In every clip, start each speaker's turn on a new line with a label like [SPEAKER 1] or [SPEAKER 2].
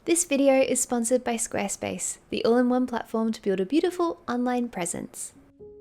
[SPEAKER 1] This video is sponsored by Squarespace, the all-in-one platform to build a beautiful online presence.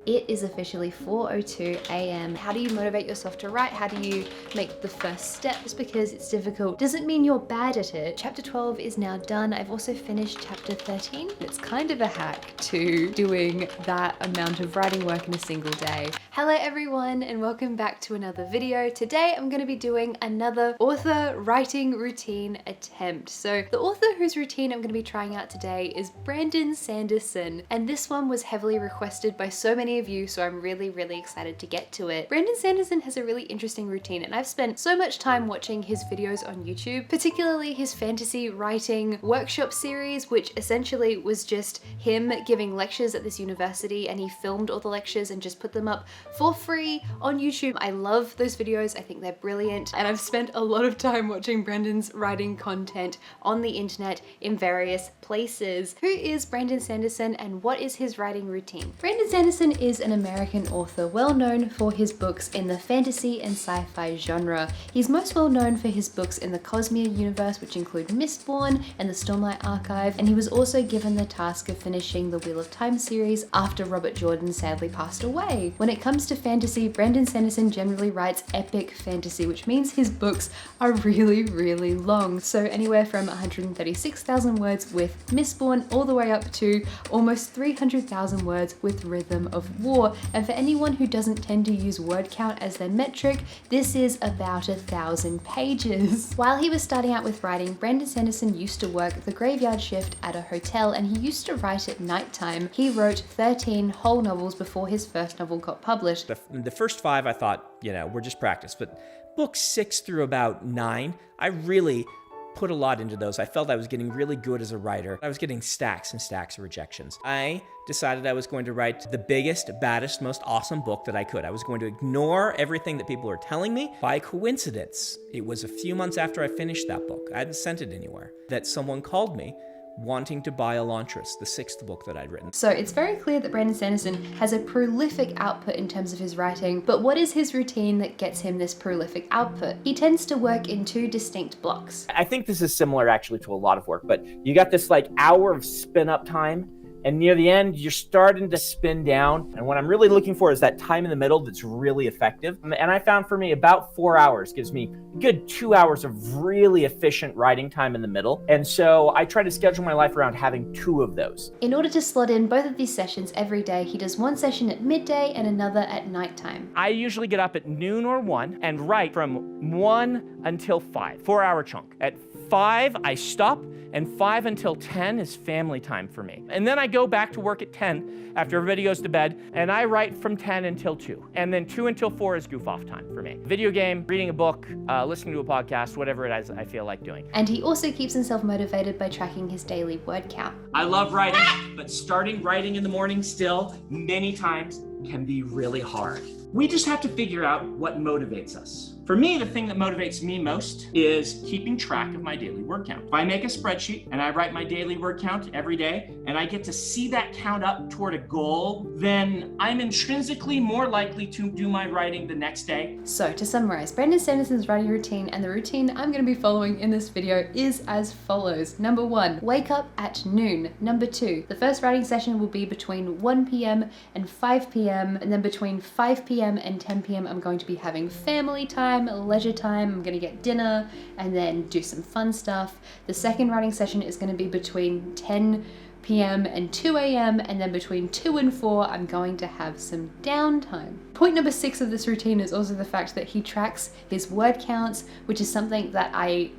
[SPEAKER 1] It is officially 4:02 a.m. How do you motivate yourself to write? How do you make the first steps? Because it's difficult doesn't mean you're bad at it. Chapter 12 is now done. I've also finished chapter 13. It's kind of a hack to doing that amount of writing work in a single day. Hello everyone and welcome back to another video. Today I'm going to be doing another author writing routine attempt. So the author whose routine I'm going to be trying out today is Brandon Sanderson, and this one was heavily requested by so many of you, so I'm really excited to get to it. Brandon Sanderson has a really interesting routine, and I've spent so much time watching his videos on YouTube, particularly his fantasy writing workshop series, which essentially was just him giving lectures at this university, and he filmed all the lectures and just put them up for free on YouTube. I love those videos. I think they're brilliant, and I've spent a lot of time watching Brandon's writing content on the internet in various places. Who is Brandon Sanderson and what is his writing routine? Brandon Sanderson is an American author well known for his books in the fantasy and sci-fi genre. He's most well known for his books in the Cosmere universe, which include Mistborn and the Stormlight Archive, and he was also given the task of finishing the Wheel of Time series after Robert Jordan sadly passed away. When it comes to fantasy, Brandon Sanderson generally writes epic fantasy, which means his books are really long. So anywhere from 136,000 words with Mistborn all the way up to almost 300,000 words with Rhythm of War. And for anyone who doesn't tend to use word count as their metric, this is about 1,000 pages. While he was starting out with writing, Brandon Sanderson used to work the graveyard shift at a hotel, and he used to write at nighttime. He wrote 13 whole novels before his first novel got published.
[SPEAKER 2] The first 5 I thought, we're just practice, but books 6 through about 9, I really put a lot into those. I felt I was getting really good as a writer. I was getting stacks and stacks of rejections. I decided I was going to write the biggest, baddest, most awesome book that I could. I was going to ignore everything that people were telling me. By coincidence, it was a few months after I finished that book, I hadn't sent it anywhere, that someone called me wanting to buy Elantris, the 6th book that I'd written.
[SPEAKER 1] So it's very clear that Brandon Sanderson has a prolific output in terms of his writing, but what is his routine that gets him this prolific output? He tends to work in 2 distinct blocks.
[SPEAKER 3] I think this is similar actually to a lot of work, but you got this hour of spin up time, and near the end, you're starting to spin down. And what I'm really looking for is that time in the middle that's really effective. And I found for me about 4 hours gives me a good 2 hours of really efficient writing time in the middle. And so I try to schedule my life around having 2 of those.
[SPEAKER 1] In order to slot in both of these sessions every day, he does one session at midday and another at nighttime.
[SPEAKER 3] I usually get up at noon or 1 and write from 1 until 5, 4-hour chunk. At 5, I stop, and 5 until 10 is family time for me. And then I go back to work at 10 after everybody goes to bed, and I write from 10 until 2. And then 2 until 4 is goof off time for me. Video game, reading a book, listening to a podcast, whatever it is I feel like doing.
[SPEAKER 1] And he also keeps himself motivated by tracking his daily word count.
[SPEAKER 3] I love writing, but starting writing in the morning still, many times, can be really hard. We just have to figure out what motivates us. For me, the thing that motivates me most is keeping track of my daily word count. If I make a spreadsheet and I write my daily word count every day, and I get to see that count up toward a goal, then I'm intrinsically more likely to do my writing the next day.
[SPEAKER 1] So to summarize, Brandon Sanderson's writing routine and the routine I'm going to be following in this video is as follows. Number 1, wake up at noon. Number 2, the first writing session will be between 1 p.m. and 5 p.m. And then between 5 p.m. and 10 p.m. I'm going to be having family time, leisure time. I'm going to get dinner and then do some fun stuff. The second writing session is going to be between 10 p.m. and 2 a.m. and then between 2 and 4 I'm going to have some downtime. Point number 6 of this routine is also the fact that he tracks his word counts, which is something that I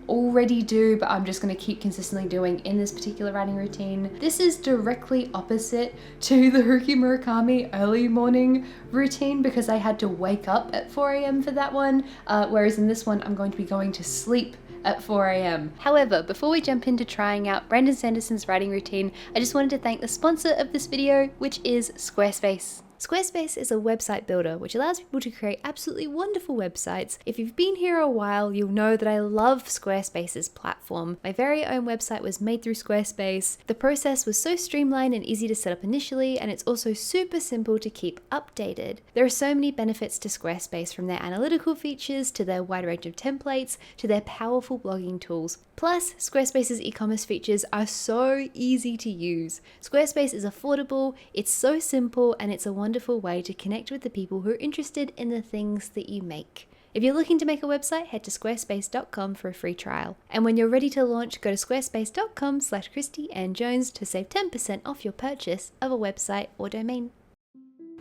[SPEAKER 1] already do, but I'm just going to keep consistently doing in this particular writing routine. This is directly opposite to the Haruki Murakami early morning routine because I had to wake up at 4 a.m. for that one, whereas in this one I'm going to be going to sleep at 4 a.m. However, before we jump into trying out Brandon Sanderson's writing routine, I just wanted to thank the sponsor of this video, which is Squarespace. Squarespace is a website builder which allows people to create absolutely wonderful websites. If you've been here a while, you'll know that I love Squarespace's platform. My very own website was made through Squarespace. The process was so streamlined and easy to set up initially, and it's also super simple to keep updated. There are so many benefits to Squarespace, from their analytical features to their wide range of templates to their powerful blogging tools. Plus, Squarespace's e-commerce features are so easy to use. Squarespace is affordable, it's so simple, and it's a wonderful way to connect with the people who are interested in the things that you make. If you're looking to make a website, head to squarespace.com for a free trial. And when you're ready to launch, go to squarespace.com/ChristyAnnJones to save 10% off your purchase of a website or domain.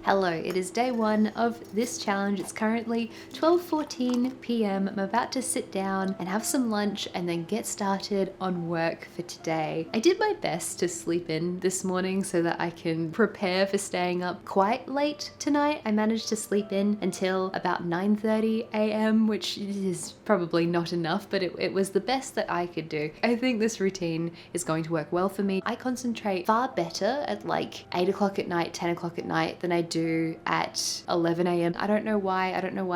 [SPEAKER 1] Hello, it is day one of this challenge. It's currently 12:14 p.m. I'm about to sit down and have some lunch and then get started on work for today. I did my best to sleep in this morning so that I can prepare for staying up quite late tonight. I managed to sleep in until about 9:30 a.m., which is probably not enough, but it was the best that I could do. I think this routine is going to work well for me. I concentrate far better at like 8 o'clock at night, 10 o'clock at night than I do at 11 a.m. I don't know why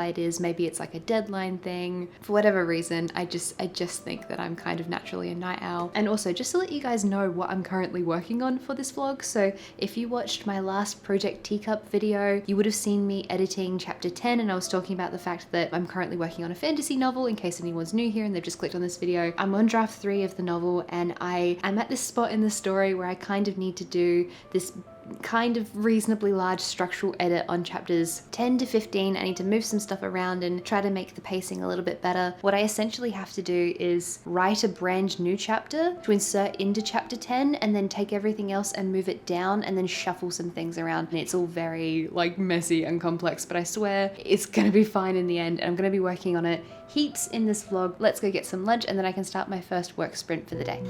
[SPEAKER 1] it is. Maybe it's like a deadline thing. For whatever reason, I just think that I'm kind of naturally a night owl. And also, just to let you guys know what I'm currently working on for this vlog. So if you watched my last Project Teacup video, you would have seen me editing chapter 10, and I was talking about the fact that I'm currently working on a fantasy novel, in case anyone's new here and they've just clicked on this video. I'm on draft 3 of the novel, and I'm at this spot in the story where I kind of need to do this kind of reasonably large structural edit on chapters 10 to 15. I need to move some stuff around and try to make the pacing a little bit better. What I essentially have to do is write a brand new chapter to insert into chapter 10, and then take everything else and move it down, and then shuffle some things around. And it's all very like messy and complex, but I swear it's gonna be fine in the end, and I'm gonna be working on it heaps in this vlog. Let's go get some lunch and then I can start my first work sprint for the day.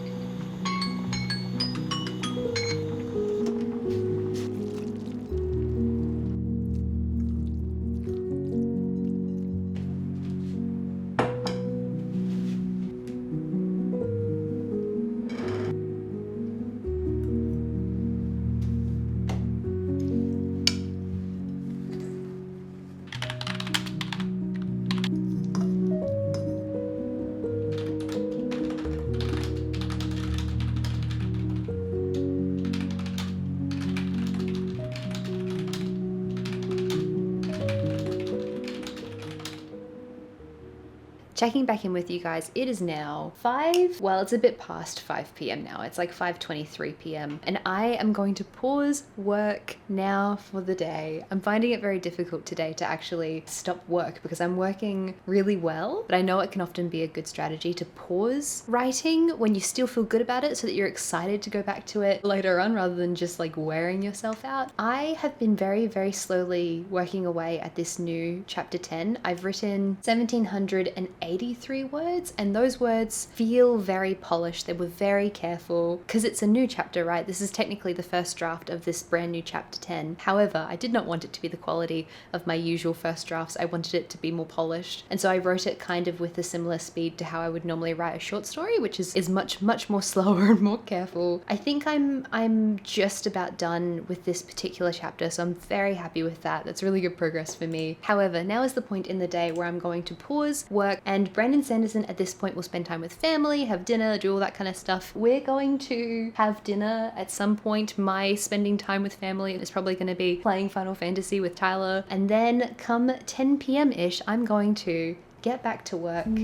[SPEAKER 1] Checking back in with you guys, it is now it's a bit past 5 p.m. now. It's like 5:23 p.m. and I am going to pause work now for the day. I'm finding it very difficult today to actually stop work because I'm working really well, but I know it can often be a good strategy to pause writing when you still feel good about it so that you're excited to go back to it later on rather than just like wearing yourself out. I have been very, very slowly working away at this new chapter 10. I've written 1,783 words, and those words feel very polished. They were very careful because it's a new chapter, right? This is technically the first draft of this brand new chapter 10. However, I did not want it to be the quality of my usual first drafts. I wanted it to be more polished, and so I wrote it kind of with a similar speed to how I would normally write a short story, which is much more slower and more careful. I think I'm just about done with this particular chapter, so I'm very happy with that. That's really good progress for me. However, now is the point in the day where I'm going to pause work, and Brandon Sanderson at this point will spend time with family, have dinner, do all that kind of stuff. We're going to have dinner at some point. My spending time with family is probably going to be playing Final Fantasy with Tyler, and then come 10 p.m.-ish, I'm going to get back to work.
[SPEAKER 4] Sent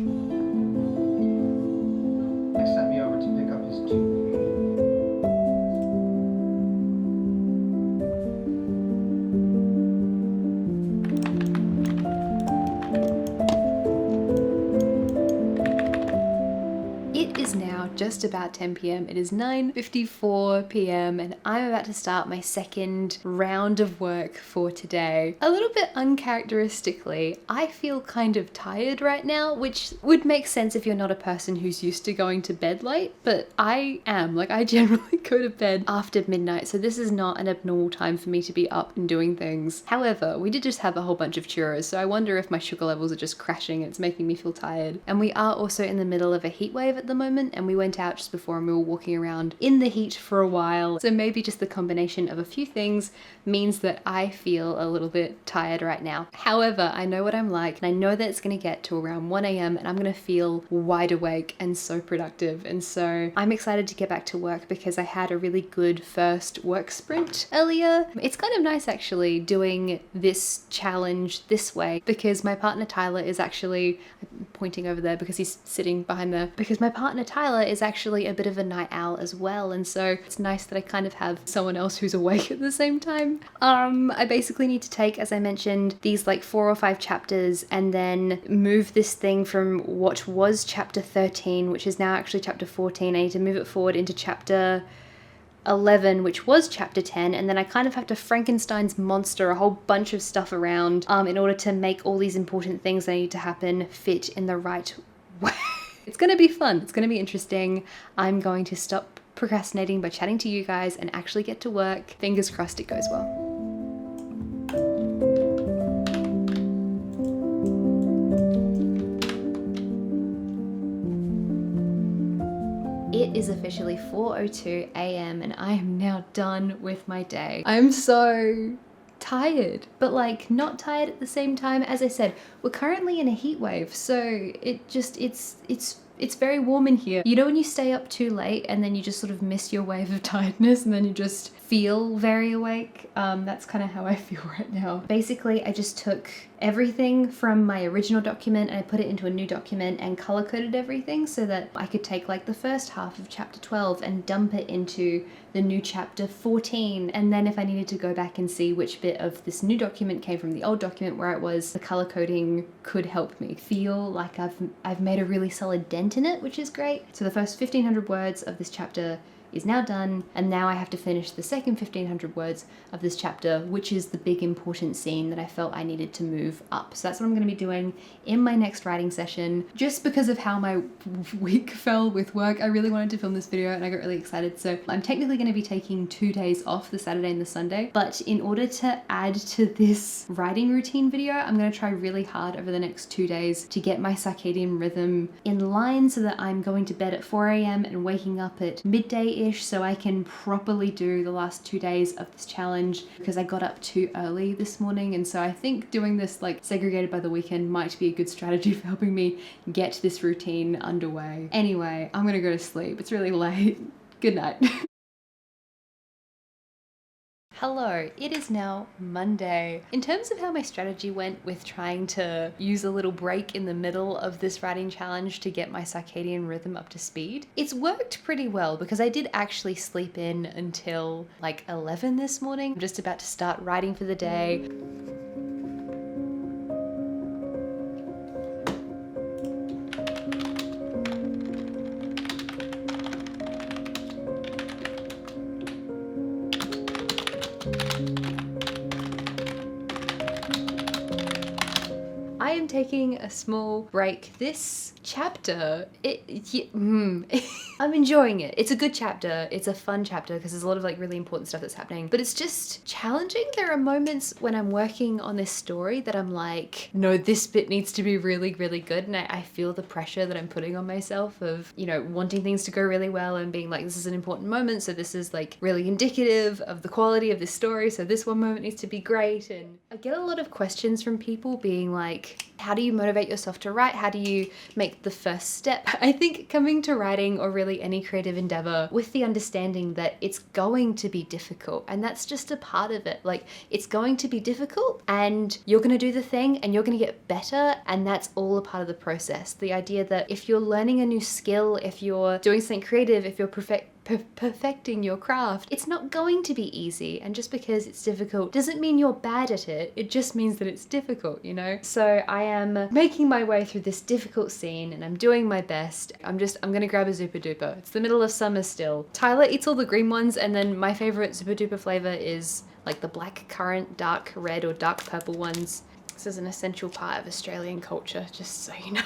[SPEAKER 4] me over to pick up his tooth.
[SPEAKER 1] Just about 10 p.m. It is 9:54 p.m. and I'm about to start my second round of work for today. A little bit uncharacteristically, I feel kind of tired right now, which would make sense if you're not a person who's used to going to bed late, but I am. Like, I generally go to bed after midnight, so this is not an abnormal time for me to be up and doing things. However, we did just have a whole bunch of churros, so I wonder if my sugar levels are just crashing and it's making me feel tired. And we are also in the middle of a heat wave at the moment, and we went out just before and we were walking around in the heat for a while. So maybe just the combination of a few things means that I feel a little bit tired right now. However, I know what I'm like, and I know that it's gonna get to around 1 a.m. and I'm gonna feel wide awake and so productive. And so I'm excited to get back to work because I had a really good first work sprint earlier. It's kind of nice actually doing this challenge this way because my partner Tyler is actually, I'm pointing over there because he's sitting behind there, because my partner Tyler is actually a bit of a night owl as well. And so it's nice that I kind of have someone else who's awake at the same time. I basically need to take, as I mentioned, these like 4 or 5 chapters and then move this thing from what was chapter 13, which is now actually chapter 14. I need to move it forward into chapter 11, which was chapter 10, and then I kind of have to Frankenstein's monster a whole bunch of stuff around in order to make all these important things that need to happen fit in the right way. It's gonna be fun. It's gonna be interesting. I'm going to stop procrastinating by chatting to you guys and actually get to work. Fingers crossed it goes well. It is officially 4:02 a.m. and I am now done with my day. I'm so tired, but like not tired at the same time. As I said, we're currently in a heat wave, so it's very warm in here. You know when you stay up too late and then you just sort of miss your wave of tiredness and then you just feel very awake? That's kind of how I feel right now. Basically, I just took everything from my original document and I put it into a new document and color coded everything so that I could take like the first half of chapter 12 and dump it into the new chapter 14. And then if I needed to go back and see which bit of this new document came from the old document where it was, the color coding could help me feel like I've made a really solid dent in it, which is great. So the first 1500 words of this chapter is now done, and now I have to finish the second 1500 words of this chapter, which is the big important scene that I felt I needed to move up. So that's what I'm going to be doing in my next writing session. Just because of how my week fell with work, I really wanted to film this video and I got really excited. So I'm technically going to be taking 2 days off, the Saturday and the Sunday, but in order to add to this writing routine video, I'm going to try really hard over the next 2 days to get my circadian rhythm in line so that I'm going to bed at 4 a.m. and waking up at midday so I can properly do the last 2 days of this challenge, because I got up too early this morning. And so I think doing this like segregated by the weekend might be a good strategy for helping me get this routine underway. Anyway, I'm gonna go to sleep. It's really late. Good night. Hello, it is now Monday. In terms of how my strategy went with trying to use a little break in the middle of this writing challenge to get my circadian rhythm up to speed, it's worked pretty well because I did actually sleep in until like 11 this morning. I'm just about to start writing for the day. I am taking a small break. This chapter, I'm enjoying it. It's a good chapter. It's a fun chapter because there's a lot of like really important stuff that's happening, but it's just challenging. There are moments when I'm working on this story that I'm like, no, this bit needs to be really, really good. And I feel the pressure that I'm putting on myself of, you know, wanting things to go really well and being like, this is an important moment. So this is like really indicative of the quality of this story. So this one moment needs to be great. And I get a lot of questions from people being like, how do you motivate yourself to write? How do you make the first step? I think coming to writing, or really any creative endeavor, with the understanding that it's going to be difficult, and that's just a part of it. Like, it's going to be difficult and you're going to do the thing and you're going to get better, and that's all a part of the process. The idea that if you're learning a new skill, if you're doing something creative, if you're perfecting your craft, it's not going to be easy. And just because it's difficult doesn't mean you're bad at it. It just means that it's difficult, you know? So I am making my way through this difficult scene and I'm doing my best. I'm gonna grab a Zupa Duper. It's the middle of summer still. Tyler eats all the green ones, and then my favorite Zupa Duper flavor is like the black currant, dark red or dark purple ones. This is an essential part of Australian culture, just so you know.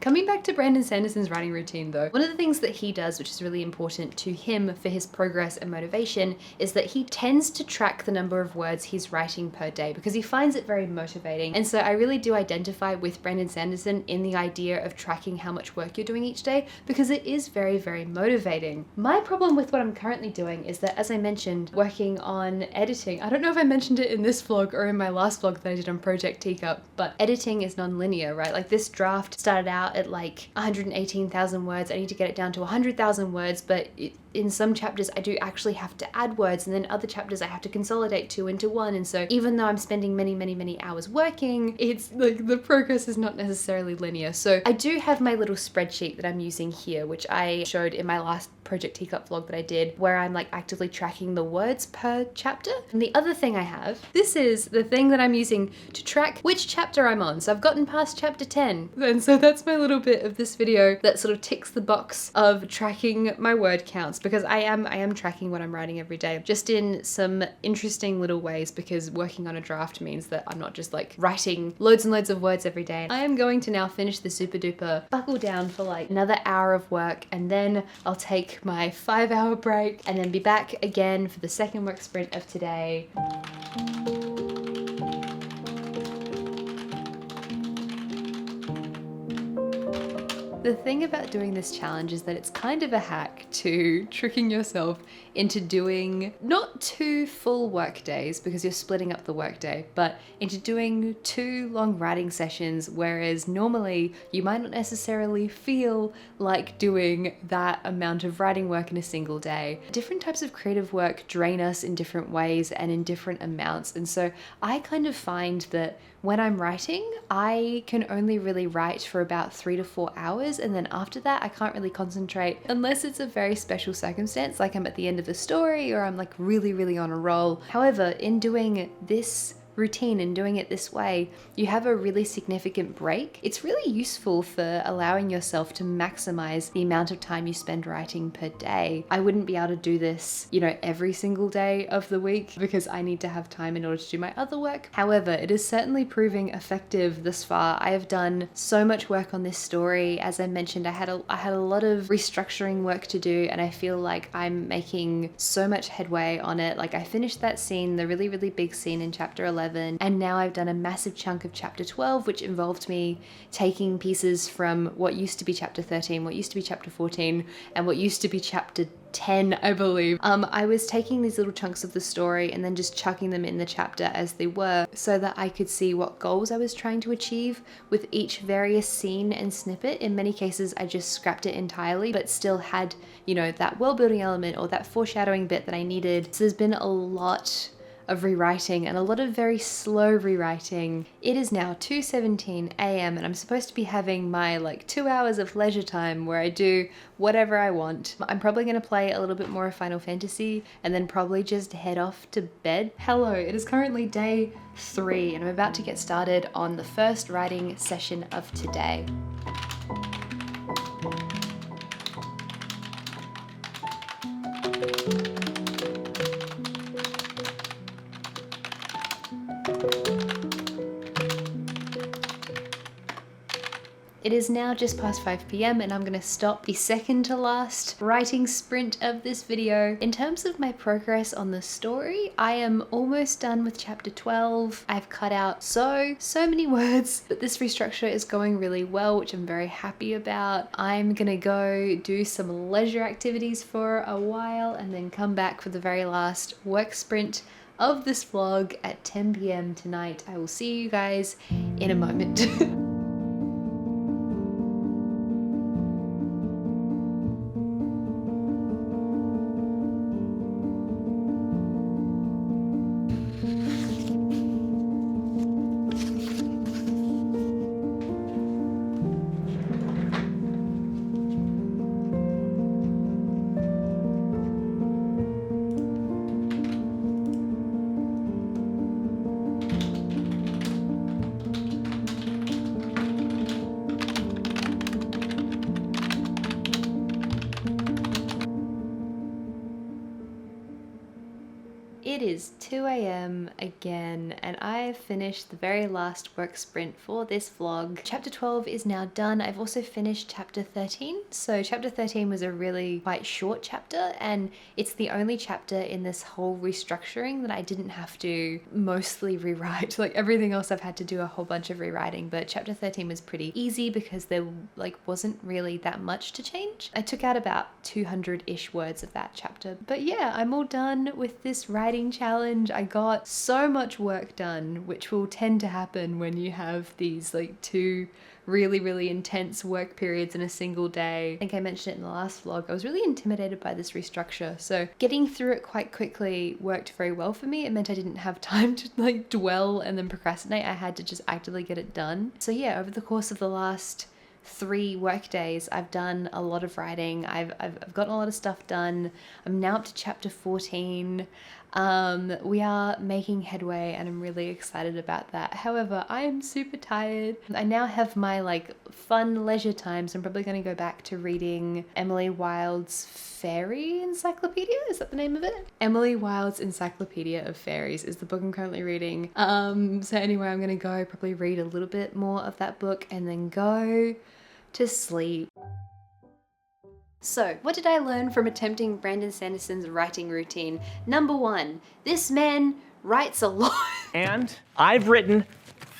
[SPEAKER 1] Coming back to Brandon Sanderson's writing routine though, one of the things that he does, which is really important to him for his progress and motivation, is that he tends to track the number of words he's writing per day because he finds it very motivating. And so I really do identify with Brandon Sanderson in the idea of tracking how much work you're doing each day because it is very, very motivating. My problem with what I'm currently doing is that, as I mentioned, working on editing, I don't know if I mentioned it in this vlog or in my last vlog that I did on Project Teacup, but editing is non-linear, right? Like this draft started out at like 118,000 words. I need to get it down to 100,000 words, but in some chapters I do actually have to add words, and then other chapters I have to consolidate two into one. And so even though I'm spending many hours working, it's like the progress is not necessarily linear. So I do have my little spreadsheet that I'm using here, which I showed in my last Project Teacup vlog that I did, where I'm like actively tracking the words per chapter. And the other thing I have, this is the thing that I'm using to track which chapter I'm on. So I've gotten past chapter 10. And so that's my little bit of this video that sort of ticks the box of tracking my word counts, because I am tracking what I'm writing every day, just in some interesting little ways, because working on a draft means that I'm not just like writing loads and loads of words every day. I am going to now finish the super duper buckle down for like another hour of work, and then I'll take my 5-hour break and then be back again for the second work sprint of today. The thing about doing this challenge is that it's kind of a hack to tricking yourself into doing not 2 full work days, because you're splitting up the work day, but into doing 2 long writing sessions, whereas normally you might not necessarily feel like doing that amount of writing work in a single day. Different types of creative work drain us in different ways and in different amounts, and so I kind of find that when I'm writing, I can only really write for about 3 to 4 hours, and then after that I can't really concentrate unless it's a very special circumstance, like I'm at the end of the story or I'm like really on a roll. However, in doing this routine and doing it this way, you have a really significant break. It's really useful for allowing yourself to maximize the amount of time you spend writing per day. I wouldn't be able to do this, you know, every single day of the week because I need to have time in order to do my other work. However, it is certainly proving effective thus far. I have done so much work on this story. As I mentioned, I had a lot of restructuring work to do, and I feel like I'm making so much headway on it. Like I finished that scene, the really big scene in chapter 11, and now I've done a massive chunk of chapter 12, which involved me taking pieces from what used to be chapter 13, what used to be chapter 14, and what used to be chapter 10, I believe. I was taking these little chunks of the story and then just chucking them in the chapter as they were, so that I could see what goals I was trying to achieve with each various scene and snippet. In many cases, I just scrapped it entirely, but still had, you know, that world building element or that foreshadowing bit that I needed. So there's been a lot of rewriting and a lot of very slow rewriting. It is now 2:17 a.m. and I'm supposed to be having my like 2 hours of leisure time where I do whatever I want. I'm probably going to play a little bit more of Final Fantasy and then probably just head off to bed. Hello, it is currently day 3 and I'm about to get started on the first writing session of today. It is now just past 5 p.m. and I'm gonna stop the second to last writing sprint of this video. In terms of my progress on the story, I am almost done with chapter 12. I've cut out so many words, but this restructure is going really well, which I'm very happy about. I'm gonna go do some leisure activities for a while and then come back for the very last work sprint of this vlog at 10 p.m. tonight. I will see you guys in a moment. It is 2 a.m. again, and I finished the very last work sprint for this vlog. Chapter 12 is now done. I've also finished chapter 13. So chapter 13 was a really quite short chapter, and it's the only chapter in this whole restructuring that I didn't have to mostly rewrite. Like everything else I've had to do a whole bunch of rewriting, but chapter 13 was pretty easy because there wasn't really that much to change. I took out about 200-ish words of that chapter. But yeah, I'm all done with this writing challenge. I got so much work done, which will tend to happen when you have these two really intense work periods in a single day. I think I mentioned it in the last vlog. I was really intimidated by this restructure, so getting through it quite quickly worked very well for me. It meant I didn't have time to dwell and then procrastinate. I had to just actively get it done. So yeah, over the course of the last 3 work days, I've done a lot of writing. I've gotten a lot of stuff done. I'm now up to chapter 14. We are making headway and I'm really excited about that. However, I am super tired. I now have my fun leisure time, so I'm probably going to go back to reading Emily Wilde's Fairy Encyclopedia. Is that the name of it? Emily Wilde's Encyclopedia of Fairies is the book I'm currently reading. So anyway, I'm going to go probably read a little bit more of that book and then go to sleep. So, what did I learn from attempting Brandon Sanderson's writing routine? Number 1, this man writes a lot.
[SPEAKER 3] And I've written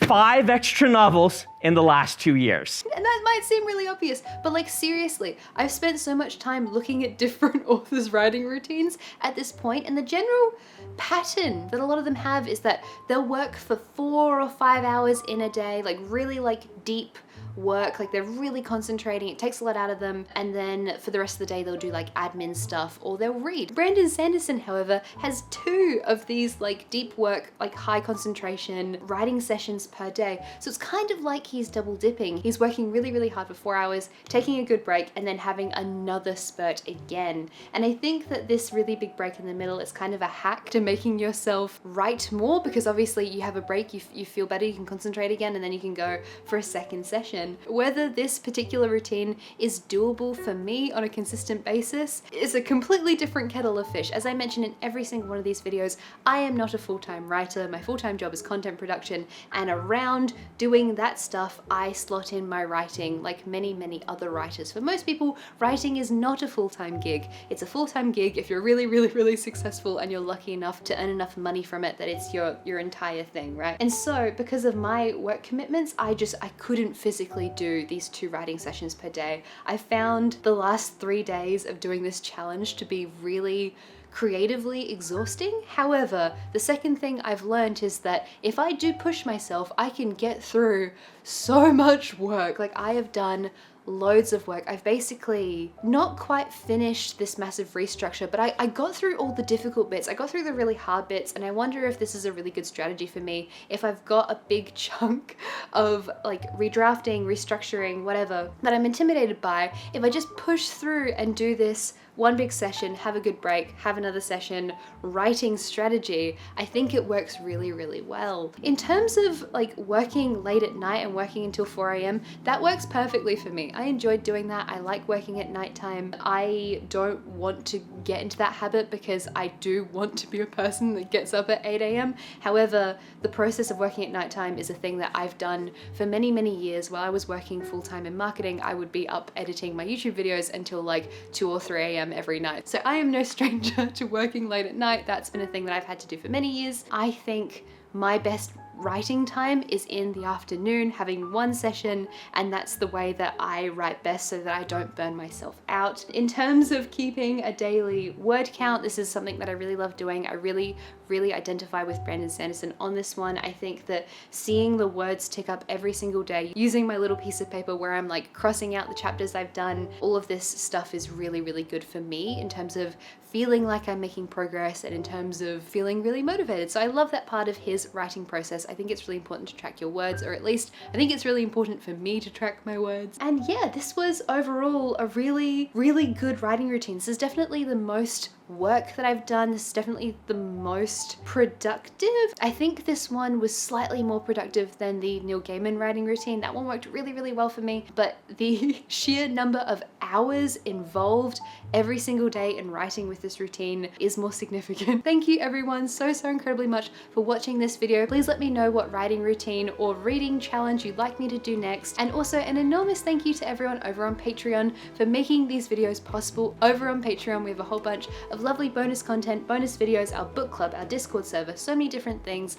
[SPEAKER 3] 5 extra novels in the last 2 years.
[SPEAKER 1] And that might seem really obvious, but seriously, I've spent so much time looking at different authors' writing routines at this point, and the general pattern that a lot of them have is that they'll work for 4 or 5 hours in a day, really deep work, they're really concentrating, it takes a lot out of them, and then for the rest of the day they'll do admin stuff or they'll read. Brandon Sanderson, however, has 2 of these deep work, high concentration writing sessions per day, so it's kind of like he's double dipping. He's working really hard for 4 hours, taking a good break, and then having another spurt again. And I think that this really big break in the middle is kind of a hack to making yourself write more, because obviously you have a break, you feel better, you can concentrate again, and then you can go for a second session. Whether this particular routine is doable for me on a consistent basis is a completely different kettle of fish. As I mentioned in every single one of these videos, I am not a full-time writer. My full-time job is content production, and around doing that stuff, I slot in my writing like many other writers. For most people, writing is not a full-time gig. It's a full-time gig if you're really successful and you're lucky enough to earn enough money from it that it's your entire thing, right? And so, because of my work commitments, I couldn't physically do these 2 writing sessions per day. I found the last 3 days of doing this challenge to be really creatively exhausting. However, the second thing I've learned is that if I do push myself, I can get through so much work. I have done loads of work. I've basically not quite finished this massive restructure, but I got through all the difficult bits. I got through the really hard bits, and I wonder if this is a really good strategy for me. If I've got a big chunk of redrafting, restructuring, whatever, that I'm intimidated by, if I just push through and do this one big session, have a good break, have another session, writing strategy, I think it works really well. In terms of working late at night and working until 4 a.m, that works perfectly for me. I enjoyed doing that. I like working at nighttime. I don't want to get into that habit because I do want to be a person that gets up at 8 a.m. However, the process of working at nighttime is a thing that I've done for many years. While I was working full-time in marketing, I would be up editing my YouTube videos until 2 or 3 a.m. every night. So I am no stranger to working late at night. That's been a thing that I've had to do for many years. I think my best writing time is in the afternoon, having one session, and that's the way that I write best so that I don't burn myself out. In terms of keeping a daily word count, this is something that I really love doing. I really identify with Brandon Sanderson on this one. I think that seeing the words tick up every single day, using my little piece of paper where I'm crossing out the chapters I've done, all of this stuff is really good for me in terms of feeling like I'm making progress and in terms of feeling really motivated. So I love that part of his writing process. I think it's really important to track your words, or at least I think it's really important for me to track my words. And yeah, this was overall a really, really good writing routine. This is definitely the most work that I've done. This is definitely the most productive. I think this one was slightly more productive than the Neil Gaiman writing routine. That one worked really, really well for me, but the sheer number of hours involved every single day in writing with this routine is more significant. Thank you everyone so incredibly much for watching this video. Please let me know what writing routine or reading challenge you'd like me to do next. And also an enormous thank you to everyone over on Patreon for making these videos possible. Over on Patreon, we have a whole bunch of lovely bonus content, bonus videos, our book club, our Discord server, so many different things.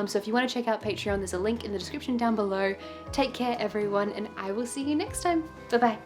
[SPEAKER 1] So if you want to check out Patreon, there's a link in the description down below. Take care everyone, and I will see you next time. Bye bye.